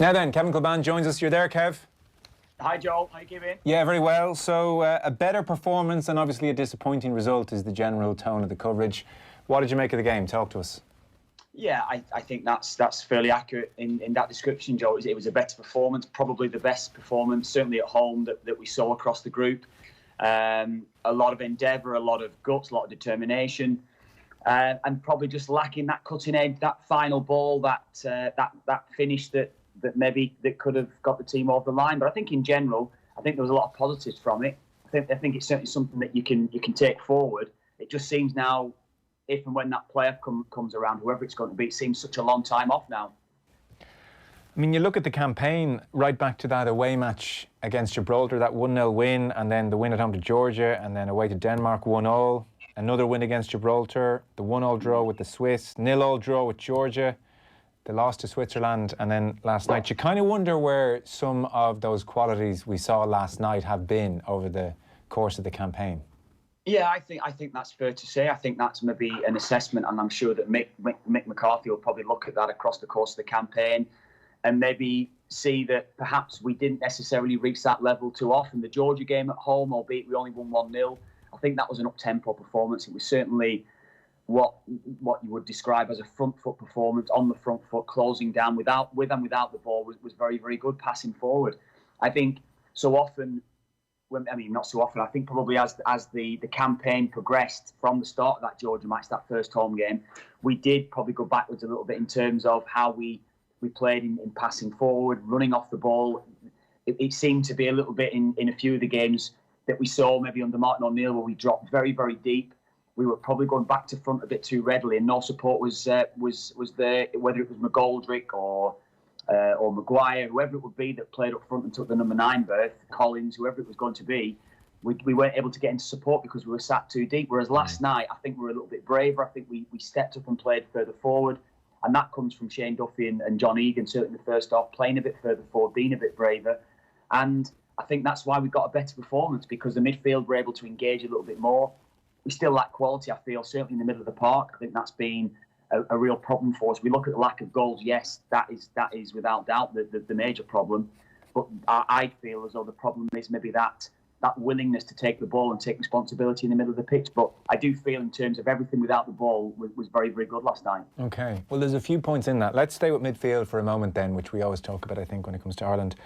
Now then, Kevin Kilbane joins us. You're there, Kev? Hi, Joe. How you keeping? Yeah, very well. So a better performance and obviously a disappointing result is the general tone of the coverage. What did you make of the game? Talk to us. Yeah, I think that's fairly accurate in that description, Joe. It was a better performance, probably the best performance, certainly at home, that we saw across the group. A lot of endeavour, a lot of guts, a lot of determination, and probably just lacking that cutting edge, that final ball, that finish that maybe that could have got the team over the line. But I think in general, I think there was a lot of positives from it. I think it's certainly something that you can take forward. It just seems now, if and when that player comes around, whoever it's going to be, it seems such a long time off now. I mean, you look at the campaign right back to that away match against Gibraltar, that 1-0 win, and then the win at home to Georgia, and then away to Denmark, 1-0. Another win against Gibraltar, the 1-1 draw with the Swiss, 0-0 draw with Georgia, the loss to Switzerland, and then last night. You kind of wonder where some of those qualities we saw last night have been over the course of the campaign. Yeah, I think that's fair to say. I think that's maybe an assessment, and I'm sure that Mick McCarthy will probably look at that across the course of the campaign and maybe see that perhaps we didn't necessarily reach that level too often. The Georgia game at home, albeit we only won 1-0, I think that was an up-tempo performance. It was certainly what you would describe as a front foot performance, on the front foot, closing down with and without the ball was very, very good, passing forward. I think so often, not so often, I think probably as the campaign progressed from the start of that Georgia match, that first home game, we did probably go backwards a little bit in terms of how we played in passing forward, running off the ball. It seemed to be a little bit in a few of the games that we saw maybe under Martin O'Neill, where we dropped very, very deep. We were probably going back to front a bit too readily, and no support was there, whether it was McGoldrick or Maguire, whoever it would be that played up front and took the number 9 berth, Collins, whoever it was going to be. We weren't able to get into support because we were sat too deep. Whereas last night, I think we were a little bit braver. I think we stepped up and played further forward. And that comes from Shane Duffy and John Egan, certainly in the first half, playing a bit further forward, being a bit braver. And I think that's why we got a better performance, because the midfield were able to engage a little bit more. We still lack quality, I feel, certainly in the middle of the park. I think that's been a real problem for us. We look at the lack of goals. Yes, that is without doubt the major problem. But I feel as though the problem is maybe that willingness to take the ball and take responsibility in the middle of the pitch. But I do feel in terms of everything without the ball was very, very good last night. OK. Well, there's a few points in that. Let's stay with midfield for a moment then, which we always talk about, I think, when it comes to Ireland.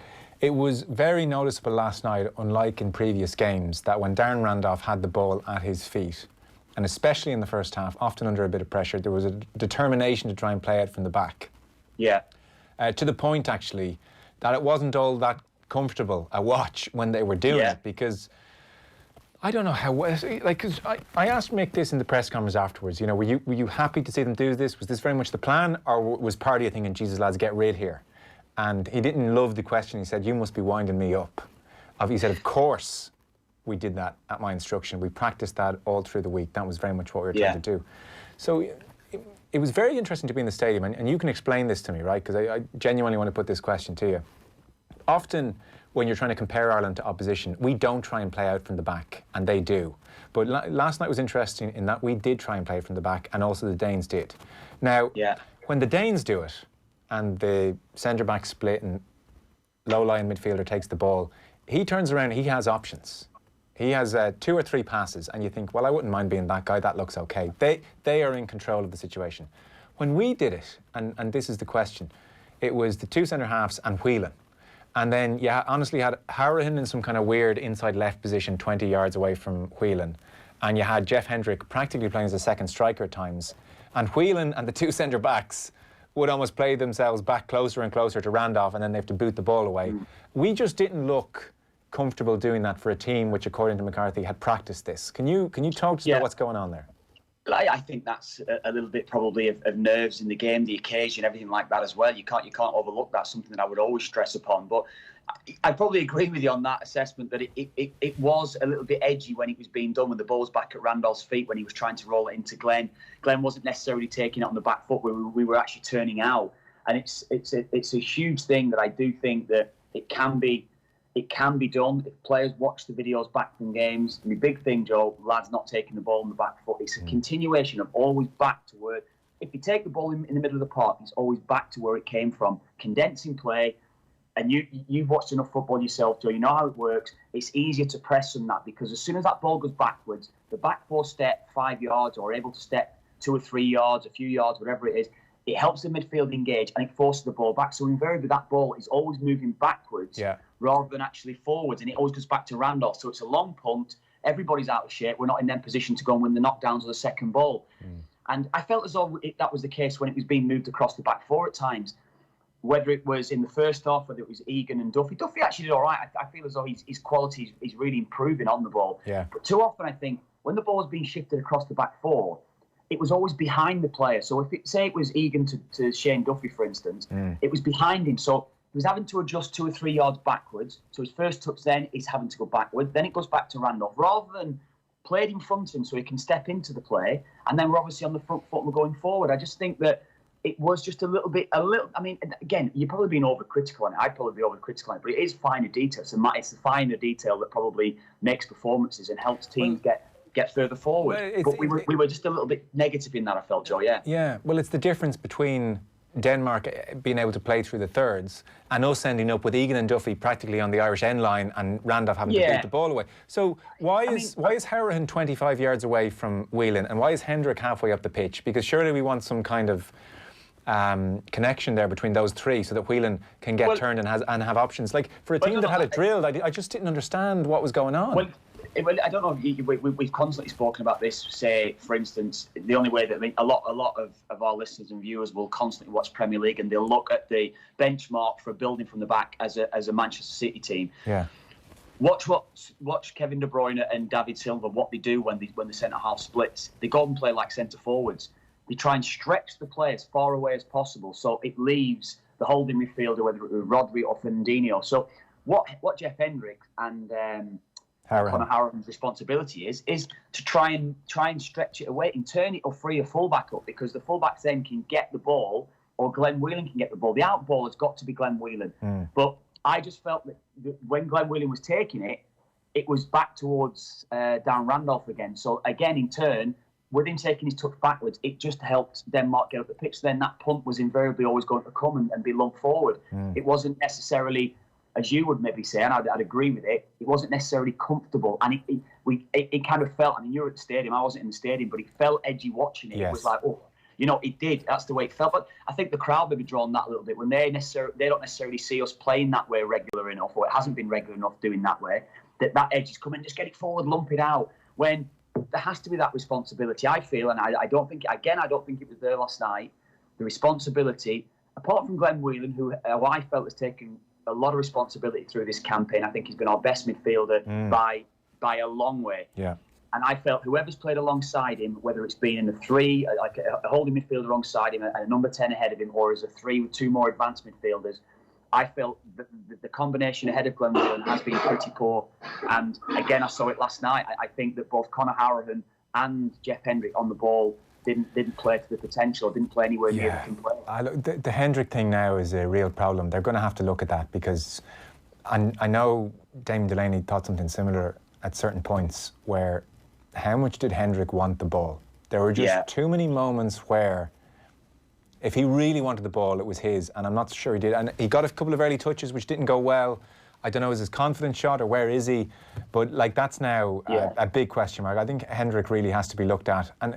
It was very noticeable last night, unlike in previous games, that when Darren Randolph had the ball at his feet, and especially in the first half, often under a bit of pressure, there was a determination to try and play it from the back. Yeah. To the point, actually, that it wasn't all that comfortable a watch when they were doing it, because I don't know how, like, cause I asked Mick this in the press conference afterwards, you know, were you happy to see them do this? Was this very much the plan, or was Party thinking, Jesus lads, get rid here? And he didn't love the question. He said, you must be winding me up. He said, of course we did that at my instruction. We practiced that all through the week. That was very much what we were trying to do. So it was very interesting to be in the stadium, and you can explain this to me, right? Because I genuinely want to put this question to you. Often when you're trying to compare Ireland to opposition, we don't try and play out from the back, and they do. But last night was interesting in that we did try and play from the back, and also the Danes did. Now, when the Danes do it, and the centre-back split and low-lying midfielder takes the ball, he turns around, he has options. He has 2 or 3 passes, and you think, well, I wouldn't mind being that guy, that looks okay. They are in control of the situation. When we did it, and this is the question, it was the 2 centre-halves and Whelan. And then you honestly had Harahan in some kind of weird inside left position 20 yards away from Whelan. And you had Jeff Hendrick practically playing as a second striker at times. And Whelan and the 2 centre-backs would almost play themselves back closer and closer to Randolph, and then they have to boot the ball away. We just didn't look comfortable doing that for a team which, according to McCarthy, had practiced this. Can you talk to us about what's going on there? I think that's a little bit probably of nerves in the game, the occasion, everything like that as well. You can't overlook that. Something that I would always stress upon. But I probably agree with you on that assessment that it was a little bit edgy when it was being done, when the ball was back at Randolph's feet, when he was trying to roll it into Glenn. Glenn wasn't necessarily taking it on the back foot, where we were actually turning out. And it's a huge thing that I do think that it can be done if players watch the videos back from games. And the big thing, Joe, lads not taking the ball on the back foot, it's a continuation of always back to where if you take the ball in the middle of the park, it's always back to where it came from, condensing play. And you've watched enough football yourself, Joe. You know how it works. It's easier to press than that because as soon as that ball goes backwards, the back four step 5 yards or able to step 2 or 3 yards, a few yards, whatever it is, it helps the midfield engage and it forces the ball back. So invariably that ball is always moving backwards rather than actually forwards, and it always goes back to Randolph. So it's a long punt. Everybody's out of shape. We're not in their position to go and win the knockdowns or the second ball. And I felt as though that was the case when it was being moved across the back four at times. Whether it was in the first half, whether it was Egan and Duffy. Duffy actually did all right. I feel as though his quality is really improving on the ball. Yeah. But too often, I think, when the ball was being shifted across the back four, it was always behind the player. So say it was Egan to Shane Duffy, for instance, it was behind him. So he was having to adjust 2 or 3 yards backwards. So his first touch then is having to go backward. Then it goes back to Randolph. Rather than played in front of him so he can step into the play, and then we're obviously on the front foot and we're going forward. I just think that it was just a little. I mean, again, you're probably being overcritical on it. I'd probably be overcritical on it, but it is finer detail. So it's the finer detail that probably makes performances and helps teams get further forward. But we were just a little bit negative in that, I felt, Joe. Yeah. Yeah. Well, it's the difference between Denmark being able to play through the thirds and us ending up with Egan and Duffy practically on the Irish end line and Randolph having to beat the ball away. So why is Harahan 25 yards away from Whelan and why is Hendrick halfway up the pitch? Because surely we want some kind of connection there between those three so that Whelan can get turned and have options. Like for a team that had it drilled, I just didn't understand what was going on. Well, I don't know. We've constantly spoken about this. Say, for instance, the only way that a lot of our listeners and viewers will constantly watch Premier League and they'll look at the benchmark for building from the back as a Manchester City team. Yeah. Watch Kevin De Bruyne and David Silva what they do when the centre half splits. They go and play like centre forwards. They try and stretch the play as far away as possible, so it leaves the holding midfielder, whether it was Rodri or Fernandinho. So what Jeff Hendrick and Conor Harahan's responsibility is to try and stretch it away and turn it or free a fullback up, because the fullback then can get the ball or Glenn Whelan can get the ball. The out ball has got to be Glenn Whelan. But I just felt that when Glenn Whelan was taking it, it was back towards Darren Randolph again. So again, in turn, with him taking his touch backwards, it just helped Denmark get up the pitch. Then that punt was invariably always going to come and be lumped forward. It wasn't necessarily, as you would maybe say, and I'd agree with it, it wasn't necessarily comfortable. And it kind of felt, I mean, you were at the stadium, I wasn't in the stadium, but it felt edgy watching it. Yes. It was like, oh, it did. That's the way it felt. But I think the crowd maybe drawn that a little bit when they don't necessarily see us playing that way regular enough, or it hasn't been regular enough doing that way, that edge is coming, just get it forward, lump it out. When there has to be that responsibility, I feel, and I don't think it was there last night, the responsibility, apart from Glenn Whelan, who I felt has taken a lot of responsibility through this campaign. I think he's been our best midfielder by a long way. Yeah. And I felt whoever's played alongside him, whether it's been in the three, like a holding midfielder alongside him and a number 10 ahead of him, or as a three with two more advanced midfielders, I felt that the combination ahead of Glenn Whelan has been pretty poor. And again, I saw it last night. I think that both Conor Harahan and Jeff Hendrick on the ball didn't play to the potential, didn't play anywhere near the can play. The Hendrick thing now is a real problem. They're going to have to look at that, because I know Damien Delaney thought something similar at certain points, where how much did Hendrick want the ball? There were just too many moments where if he really wanted the ball, it was his, and I'm not sure he did. And he got a couple of early touches which didn't go well. I don't know, is his confidence shot or where is he? But that's now a big question mark. I think Hendrick really has to be looked at. And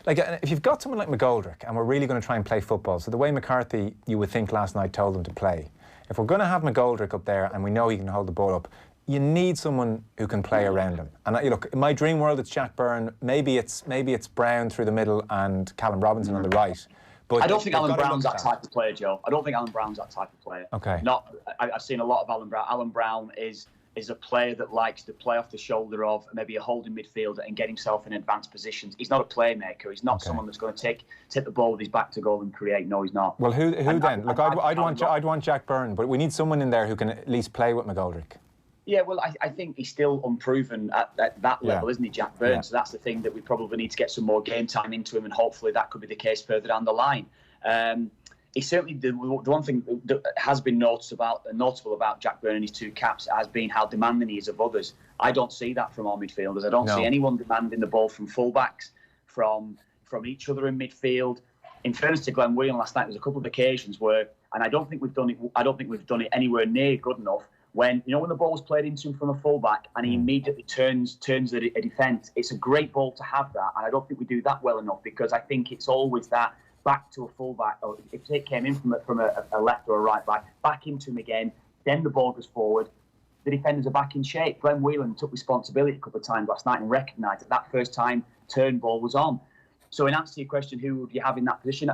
if you've got someone like McGoldrick, and we're really going to try and play football, so the way McCarthy, you would think last night, told them to play, if we're going to have McGoldrick up there and we know he can hold the ball up, you need someone who can play around him. And look, in my dream world, it's Jack Byrne. Maybe it's Brown through the middle and Callum Robinson on the right. But I don't think Alan Brown's that type of player, Joe. I don't think Alan Brown's that type of player. Okay. I've seen a lot of Alan Brown. Alan Brown is a player that likes to play off the shoulder of maybe a holding midfielder and get himself in advanced positions. He's not a playmaker. He's not someone that's going to take the ball with his back to goal and create. No, he's not. Well, who then? Look, I'd want Jack Byrne, but we need someone in there who can at least play with McGoldrick. Yeah, well, I think he's still unproven at that level, isn't he, Jack Byrne? Yeah. So that's the thing that we probably need to get some more game time into him, and hopefully that could be the case further down the line. He certainly, the one thing that has been notable about Jack Byrne and his two caps has been how demanding he is of others. I don't see that from our midfielders. I don't see anyone demanding the ball from fullbacks, from each other in midfield. in fairness to Glenn Whelan last night, there was a couple of occasions where, and I don't think we've done it anywhere near good enough. When when the ball was played into him from a fullback and he immediately turns a defence, it's a great ball to have that, and I don't think we do that well enough, because I think it's always that back to a fullback, or if it came in from a left or a right back into him again, then the ball goes forward. The defenders are back in shape. Glenn Whelan took responsibility a couple of times last night and recognised that first time turn ball was on. So in answer to your question, who would you have in that position?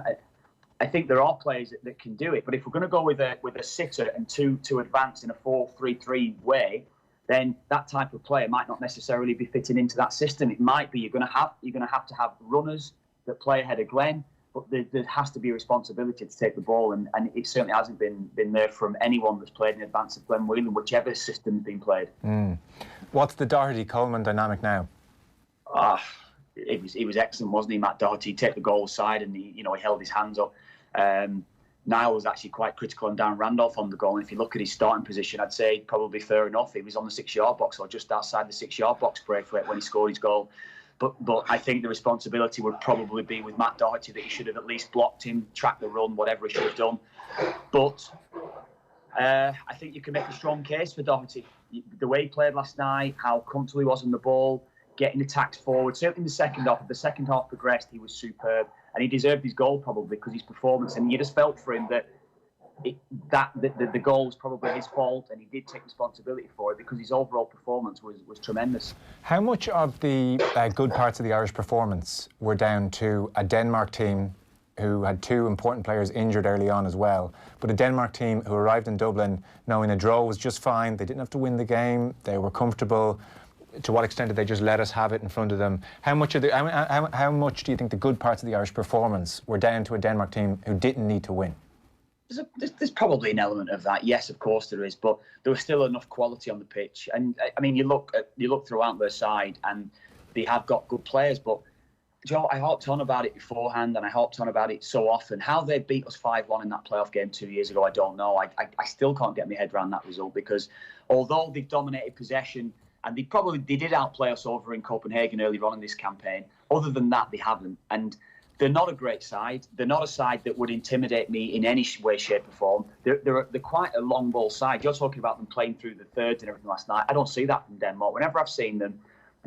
I think there are players that can do it, but if we're going to go with a sitter and to advance in a 4-3-3 way, then that type of player might not necessarily be fitting into that system. It might be you're going to have to have runners that play ahead of Glenn, but there has to be a responsibility to take the ball, and it certainly hasn't been there from anyone that's played in advance of Glenn Whelan, whichever system's been played. What's the Doherty-Coleman dynamic now? He was excellent, wasn't he, Matt Doherty? He took the goal side and he held his hands up. Niall was actually quite critical on Dan Randolph on the goal, and if you look at his starting position, I'd say probably fair enough. He was on the 6-yard box or just outside the 6-yard box Braithwaite when he scored his goal. But I think the responsibility would probably be with Matt Doherty, that he should have at least blocked him, tracked the run, whatever he should have done. But I think you can make a strong case for Doherty. The way he played last night, how comfortable he was on the ball, getting attacks forward. Certainly in the second half, if the second half progressed, he was superb. And he deserved his goal probably because his performance. And you just felt for him that the goal was probably his fault, and he did take responsibility for it because his overall performance was tremendous. How much of the good parts of the Irish performance were down to a Denmark team who had 2 important players injured early on as well, but a Denmark team who arrived in Dublin knowing a draw was just fine, they didn't have to win the game, they were comfortable? To what extent did they just let us have it in front of them? How much do you think the good parts of the Irish performance were down to a Denmark team who didn't need to win? There's probably an element of that. Yes, of course there is, but there was still enough quality on the pitch. And I mean, you look throughout their side, and they have got good players. But Joe, I harped on about it beforehand, and I harped on about it so often. How they beat us 5-1 in that playoff game 2 years ago, I don't know. I still can't get my head around that result, because although they've dominated possession, and they did outplay us over in Copenhagen earlier on in this campaign, other than that, they haven't. And they're not a great side. They're not a side that would intimidate me in any way, shape or form. They're quite a long ball side. You're talking about them playing through the thirds and everything last night. I don't see that from Denmark. Whenever I've seen them,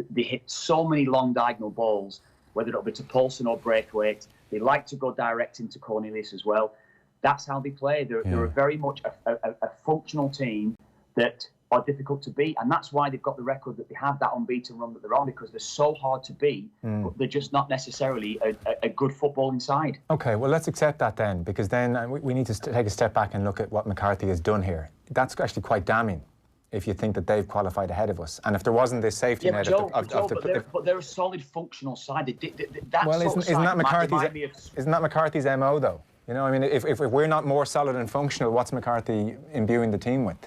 they hit so many long diagonal balls, whether it'll be to Poulsen or Braithwaite. They like to go direct into Cornelius as well. That's how they play. They're very much a functional team that are difficult to beat, and that's why they've got the record that they have, that unbeaten run that they're on, because they're so hard to beat, but they're just not necessarily a good footballing side. Okay, well, let's accept that then, because then we need to take a step back and look at what McCarthy has done here. That's actually quite damning if you think that they've qualified ahead of us, and if there wasn't this safety net but they're a solid functional side. Isn't that McCarthy's MO though? You know, I mean, if we're not more solid and functional, what's McCarthy imbuing the team with?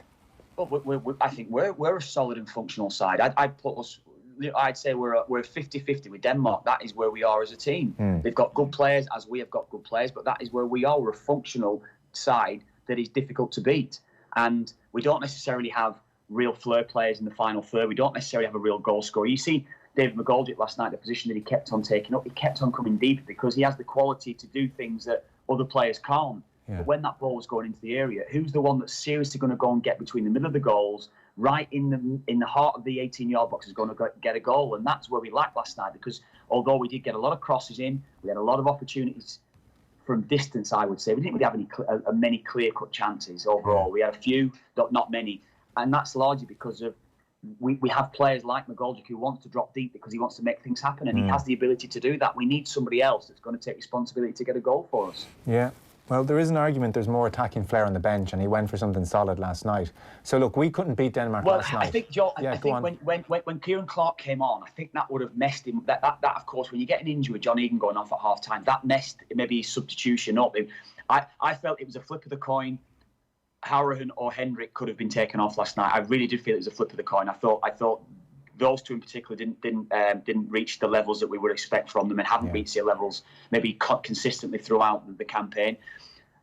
Well, I think we're a solid and functional side. I'd say we're 50-50 with Denmark. That is where we are as a team. They've got good players, as we have got good players, but that is where we are. We're a functional side that is difficult to beat, and we don't necessarily have real flair players in the final third. We don't necessarily have a real goal scorer. You see David McGoldrick last night, the position that he kept on taking up, he kept on coming deeper because he has the quality to do things that other players can't. Yeah. But when that ball was going into the area, who's the one that's seriously going to go and get between the middle of the goals, right in the heart of the 18-yard box, is going to get a goal? And that's where we lacked last night, because although we did get a lot of crosses in, we had a lot of opportunities from distance, I would say. We didn't really have many clear-cut chances overall. We had a few, but not many. And that's largely because of we have players like McGoldrick who wants to drop deep because he wants to make things happen, and he has the ability to do that. We need somebody else that's going to take responsibility to get a goal for us. Yeah. Well, there is an argument there's more attacking flair on the bench, and he went for something solid last night. So, look, we couldn't beat Denmark last night. I think, Joe, I think when Kieran Clark came on, I think that would have messed him. That of course, when you get an injury with John Egan going off at half-time, that messed maybe his substitution up. I felt it was a flip of the coin. Howrahan or Hendrick could have been taken off last night. I really did feel it was a flip of the coin. I thought those two in particular didn't reach the levels that we would expect from them, and haven't reached their levels maybe consistently throughout the campaign.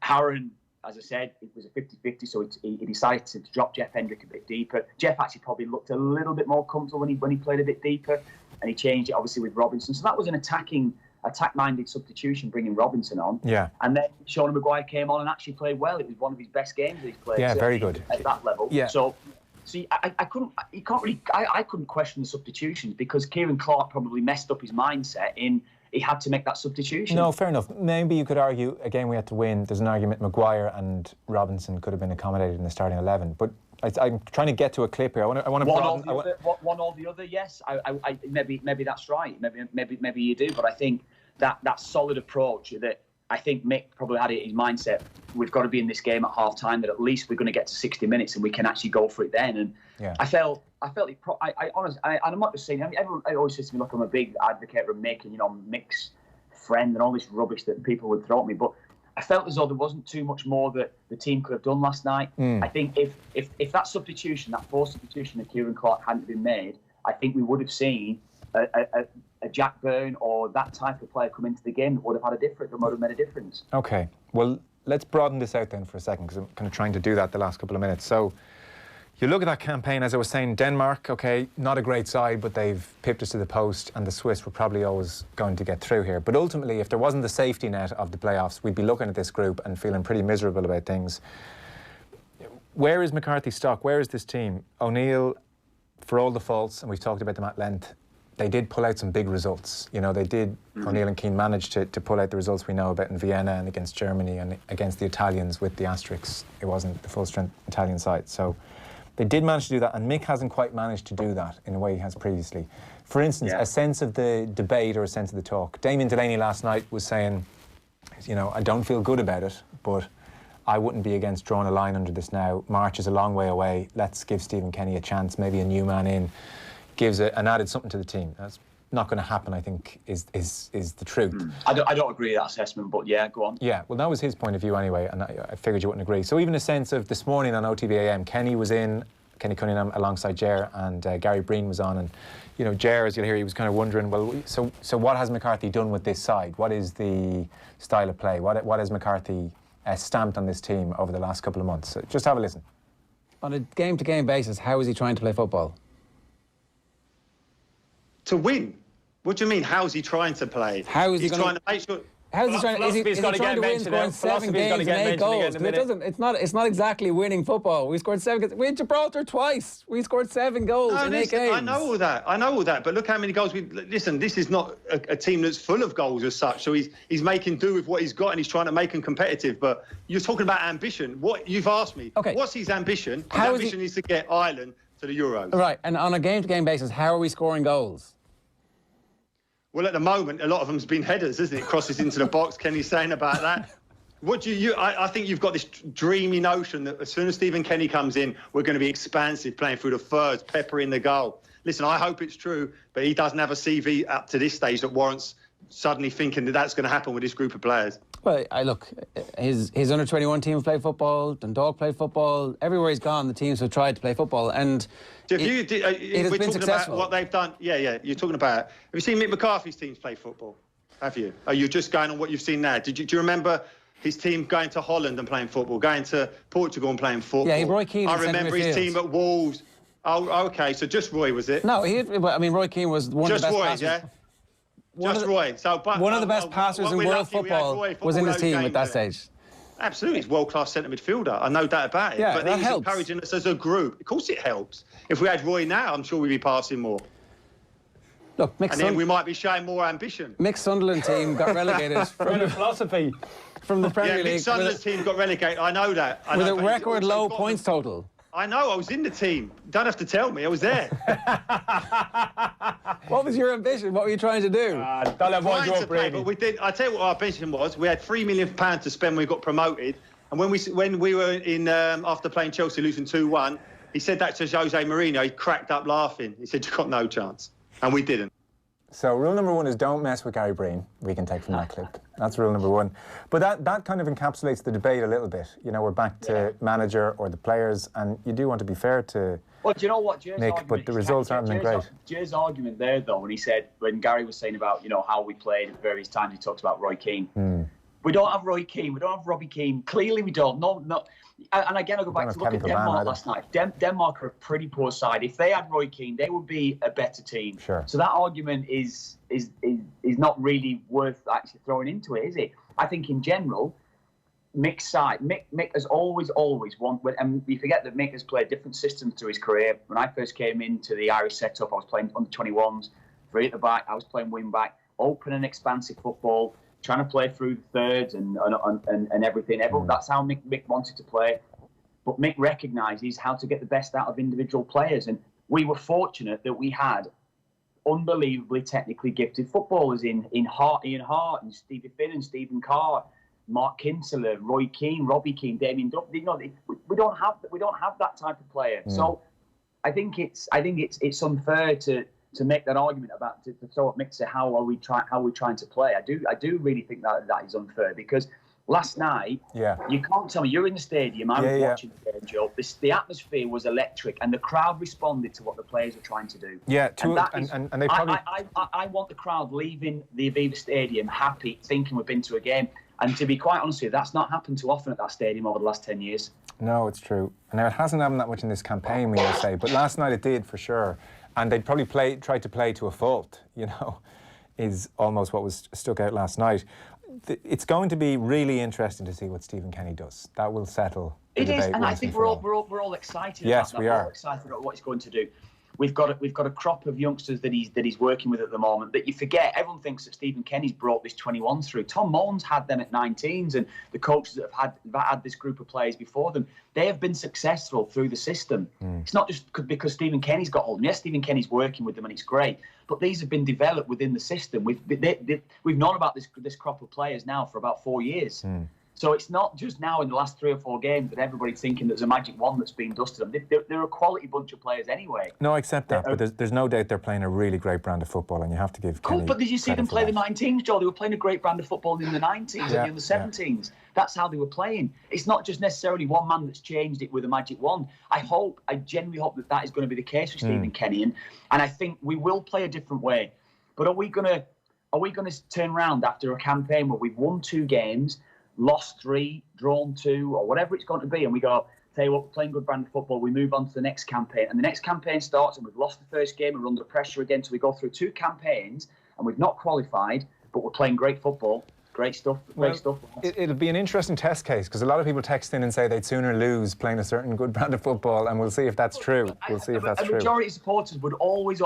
Howrahan, as I said, it was a 50-50, so he decided to drop Jeff Hendrick a bit deeper. Jeff actually probably looked a little bit more comfortable when he played a bit deeper, and he changed it obviously with Robinson. So that was an attacking attack-minded substitution, bringing Robinson on. Yeah. And then Sean Maguire came on and actually played well. It was one of his best games he's played. Yeah, very good at that level. Yeah. So, see, I couldn't question the substitutions because Kieran Clark probably messed up his mindset in he had to make that substitution. No, fair enough. Maybe you could argue, again, we had to win. There's an argument Maguire and Robinson could have been accommodated in the starting 11. But I'm trying to get to a clip here. I want to one or the other, yes. Maybe that's right. Maybe you do. But I think that solid approach that I think Mick probably had in his mindset, we've got to be in this game at half time, that at least we're going to get to 60 minutes and we can actually go for it then. And yeah. I felt it. Honestly, I'm not just saying. I mean, everyone always says to me, "Look, I'm a big advocate of Mick and Mick's friend and all this rubbish that people would throw at me." But I felt as though there wasn't too much more that the team could have done last night. I think if that substitution, that forced substitution of Kieran Clark hadn't been made, I think we would have seen a Jack Byrne or that type of player come into the game that would have made a difference. Okay, well, let's broaden this out then for a second, because I'm kind of trying to do that the last couple of minutes. So you look at that campaign, as I was saying, Denmark, okay, not a great side, but they've pipped us to the post, and the Swiss were probably always going to get through here. But ultimately, if there wasn't the safety net of the playoffs, we'd be looking at this group and feeling pretty miserable about things. Where is McCarthy's stock? Where is this team? O'Neill, for all the faults, and we've talked about them at length, they did pull out some big results. They did, O'Neill and Keane managed to pull out the results we know about in Vienna and against Germany and against the Italians with the asterisks. It wasn't the full-strength Italian side. So they did manage to do that, and Mick hasn't quite managed to do that in a way he has previously. For instance, a sense of the debate or a sense of the talk. Damien Delaney last night was saying, I don't feel good about it, but I wouldn't be against drawing a line under this now. March is a long way away. Let's give Stephen Kenny a chance, maybe a new man in. Gives an added something to the team. That's not going to happen, I think, is the truth. I don't agree with that assessment, but yeah, go on. Yeah, well, that was his point of view anyway, and I figured you wouldn't agree. So even a sense of this morning on OTB AM, Kenny was in, Kenny Cunningham alongside Ger, and Gary Breen was on, and Ger, as you'll hear, he was kind of wondering, well, so what has McCarthy done with this side? What is the style of play? What has McCarthy stamped on this team over the last couple of months? So just have a listen. On a game-to-game basis, how is he trying to play football? To win. What do you mean? How's he trying to play? How is he trying to make sure? How's he trying? Is he trying to win, scoring 7 games and 8 goals? It's not exactly winning football. We scored 7 goals. We had Gibraltar twice. We scored 7 goals in 8 games. I know all that. But look how many goals we. Listen, this is not a team that's full of goals as such. So he's making do with what he's got, and he's trying to make them competitive. But you're talking about ambition. What you've asked me? Okay. What's his ambition? His ambition is to get Ireland to the Euros. Right. And on a game-to-game basis, how are we scoring goals? Well, at the moment, a lot of them's been headers, isn't it? Crosses into the box. Kenny's saying about that. What do you? I think you've got this dreamy notion that as soon as Stephen Kenny comes in, we're going to be expansive, playing through the thirds, peppering the goal. Listen, I hope it's true, but he doesn't have a CV up to this stage that warrants suddenly thinking that that's going to happen with this group of players. Well, look, his under-21 team have played football, Dundalk played football. Everywhere he's gone, the teams have tried to play football, and we're talking successful. about what they've done. Yeah. You're talking about. Have you seen Mick McCarthy's teams play football? Have you? Are you just going on what you've seen now? Do you remember his team going to Holland and playing football, going to Portugal and playing football? Yeah, Roy Keane. I remember his team at Wolves. Oh, okay. So just Roy, was it? No, Roy Keane was one of the best passers. Yeah. Roy. So, one of the best passers in world football was in his team at that stage. Absolutely, he's world-class centre midfielder. I know that about it. Yeah, but that he's helps. Encouraging us as a group. Of course it helps. If we had Roy now, I'm sure we'd be passing more. Look, then we might be showing more ambition. Mick's Sunderland team got relegated from the philosophy from the Premier League. Mick's Sunderland team got relegated. I know that. With a record low points total. I know. I was in the team. Don't have to tell me. I was there. What was your ambition? What were you trying to do? Don't have one job, but we did. I tell you what our ambition was. We had £3 million to spend when we got promoted, and when we were in after playing Chelsea losing 2-1, he said that to Jose Mourinho. He cracked up laughing. He said, "You got no chance," and we didn't. So rule number 1 is don't mess with Gary Breen. We can take from that clip. That's rule number 1. But that kind of encapsulates the debate a little bit. We're back to manager or the players, and you do want to be fair to Well, do you know what, Jay's Nick, but the results haven't been great. Jay's argument there, though, when Gary was saying about, how we played at various times, he talked about Roy Keane. We don't have Roy Keane. We don't have Robbie Keane. Clearly, we don't. No. And again, I go back to look at Denmark last night. Denmark are a pretty poor side. If they had Roy Keane, they would be a better team. Sure. So that argument is not really worth actually throwing into it, is it? I think in general, Mick's side, Mick has always wanted, and we forget that Mick has played different systems through his career. When I first came into the Irish setup, I was playing under 21s, 3 at the back. I was playing wing back, open and expansive football, trying to play through the thirds and everything. That's how Mick wanted to play. But Mick recognises how to get the best out of individual players. And we were fortunate that we had unbelievably technically gifted footballers in Ian Hart and Stevie Finn and Stephen Carr, Mark Kinsella, Roy Keane, Robbie Keane, Damien Duff. We don't have that type of player. So I think it's unfair to make that argument about to throw at Mick, say how are we trying to play. I do really think that is unfair, because last night you can't tell me, you're in the stadium, I was watching the game, Joe. The atmosphere was electric and the crowd responded to what the players were trying to do. Yeah, and they probably I want the crowd leaving the Aviva Stadium happy, thinking we've been to a game. And to be quite honest with you, that's not happened too often at that stadium over the last 10 years. No, it's true. Now, it hasn't happened that much in this campaign, we will say, but last night it did for sure. And they'd probably tried to play to a fault, is almost what was stuck out last night. It's going to be really interesting to see what Stephen Kenny does. That will settle the debate. It is, and I think we're all excited about that. We're all excited about what he's going to do. We've got a crop of youngsters that he's working with at the moment that you forget. Everyone thinks that Stephen Kenny's brought this 21 through. Tom Moan's had them at 19s, and the coaches that have had this group of players before them, they have been successful through the system. It's not just because Stephen Kenny's got hold of them. Yes, Stephen Kenny's working with them, and it's great. But these have been developed within the system. We've known about this crop of players now for about 4 years. So it's not just now in the last 3 or 4 games that everybody's thinking there's a magic wand that's being dusted. They're a quality bunch of players anyway. No, I accept that, but there's no doubt they're playing a really great brand of football, and you have to give Kenny but did you see them play the 19s, Joe? They were playing a great brand of football in the 90s and in the 17s. That's how they were playing. It's not just necessarily one man that's changed it with a magic wand. I genuinely hope that is going to be the case with Stephen Kenny, and I think we will play a different way. But are we going to turn around after a campaign where we've won 2 games, lost 3, drawn 2, or whatever it's going to be, and we go, tell you what, we're playing good brand of football, we move on to the next campaign, and the next campaign starts and we've lost the first game and we're under pressure again, so we go through 2 campaigns and we've not qualified, but we're playing great football. Great stuff. It'll be an interesting test case, because a lot of people text in and say they'd sooner lose playing a certain good brand of football, and we'll see if that's true. We'll see if that's true. The majority of supporters would always,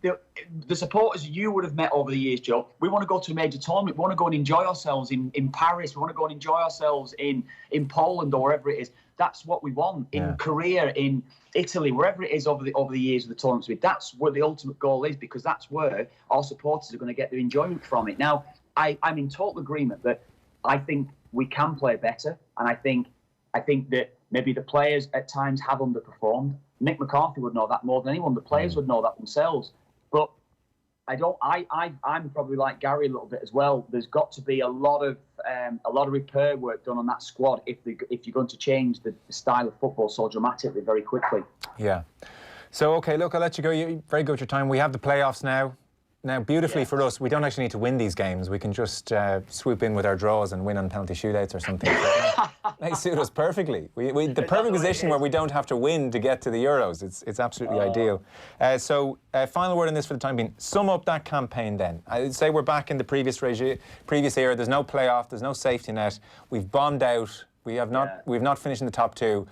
the supporters you would have met over the years, Joe, we want to go to a major tournament. We want to go and enjoy ourselves in Paris. We want to go and enjoy ourselves in Poland or wherever it is. That's what we want. In Korea, in Italy, wherever it is over the years of the tournaments. That's where the ultimate goal is, because that's where our supporters are going to get their enjoyment from it. Now, I'm in total agreement that I think we can play better, and I think that maybe the players at times have underperformed. Mick McCarthy would know that more than anyone. The players would know that themselves. But I'm probably like Gary a little bit as well. There's got to be a lot of repair work done on that squad if you're going to change the style of football so dramatically very quickly. Yeah. So okay, look, I'll let you go. You're very good with your time. We have the playoffs now. Now, beautifully for us, we don't actually need to win these games. We can just swoop in with our draws and win on penalty shootouts or something. They suit us perfectly. The perfect position where we don't have to win to get to the Euros. It's absolutely ideal. So, final word on this for the time being. Sum up that campaign then. I'd say we're back in the previous era. There's no playoff. There's no safety net. We've bombed out. We've not finished in the top 2.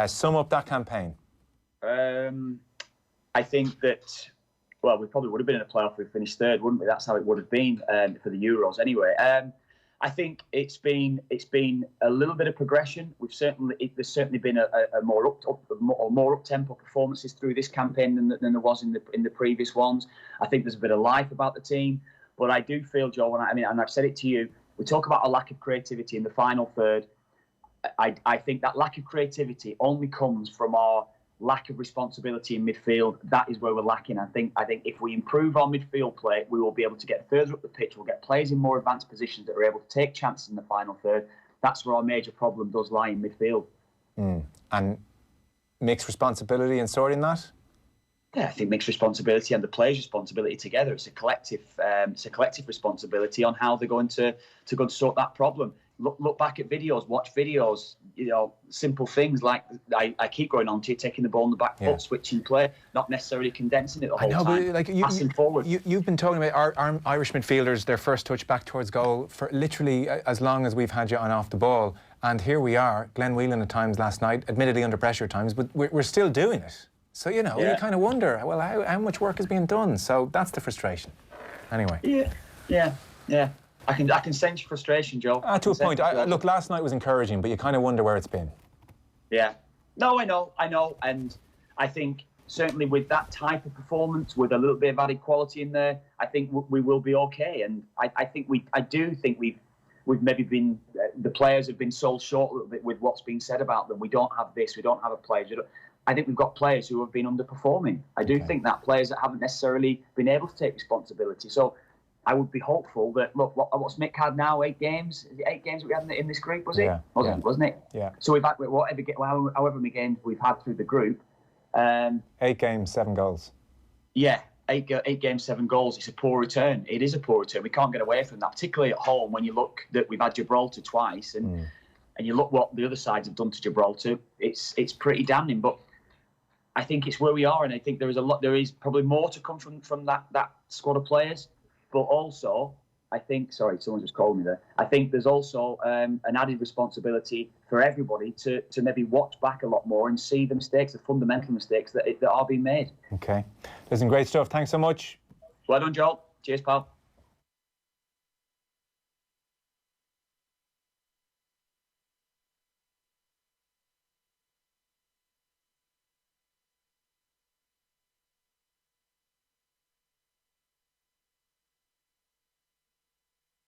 Sum up that campaign. I think that. Well, we probably would have been in a playoff if we finished 3rd, wouldn't we? That's how it would have been for the Euros anyway. I think it's been a little bit of progression. There's certainly been a more up-tempo performances through this campaign than there was in the previous ones. I think there's a bit of life about the team, but I do feel, Joe, and I've said it to you, we talk about a lack of creativity in the final third. I think that lack of creativity only comes from our lack of responsibility in midfield. That is where we're lacking. I think if we improve our midfield play, we will be able to get further up the pitch. We'll get players in more advanced positions that are able to take chances in the final third. That's where our major problem does lie in midfield. And Mick's responsibility in sorting that? Yeah, I think Mick's responsibility and the players' responsibility together. It's a collective responsibility on how they're going to go and sort that problem. Look back at videos, watch videos. Simple things like I keep going on to you, taking the ball on the back foot, switching play, not necessarily condensing it the whole time. But passing forward. You've been talking about our Irish midfielders, their first touch back towards goal for literally as long as we've had you on off the ball, and here we are, Glenn Whelan at times last night, admittedly under pressure at times, but we're still doing it. So, you kind of wonder, well, how much work is being done? So that's the frustration. Anyway. Yeah. I can sense your frustration, Joe. To a point. Look, last night was encouraging, but you kind of wonder where it's been. Yeah. No, I know. And I think certainly with that type of performance, with a little bit of added quality in there, I think we will be okay. And I do think we've maybe been, the players have been sold short a little bit with what's been said about them. We don't have this, we don't have a player. I think we've got players who have been underperforming. I do think that players that haven't necessarily been able to take responsibility. So I would be hopeful that, look, what's Mick had now? 8 games? Is it 8 games that we had in this group, was it? Yeah. Wasn't it? Yeah. So we've had, however many games we've had through the group. 8 games, 7 goals. Yeah, 8 games, 7 goals. It's a poor return. It is a poor return. We can't get away from that, particularly at home when you look that we've had Gibraltar twice and you look what the other sides have done to Gibraltar. It's pretty damning, but I think it's where we are, and I think there is probably more to come from that squad of players. But also, I think, sorry, someone just called me there. I think there's also an added responsibility for everybody to maybe watch back a lot more and see the mistakes, the fundamental mistakes that are being made. Okay. Listen, great stuff. Thanks so much. Well done, Joel. Cheers, pal.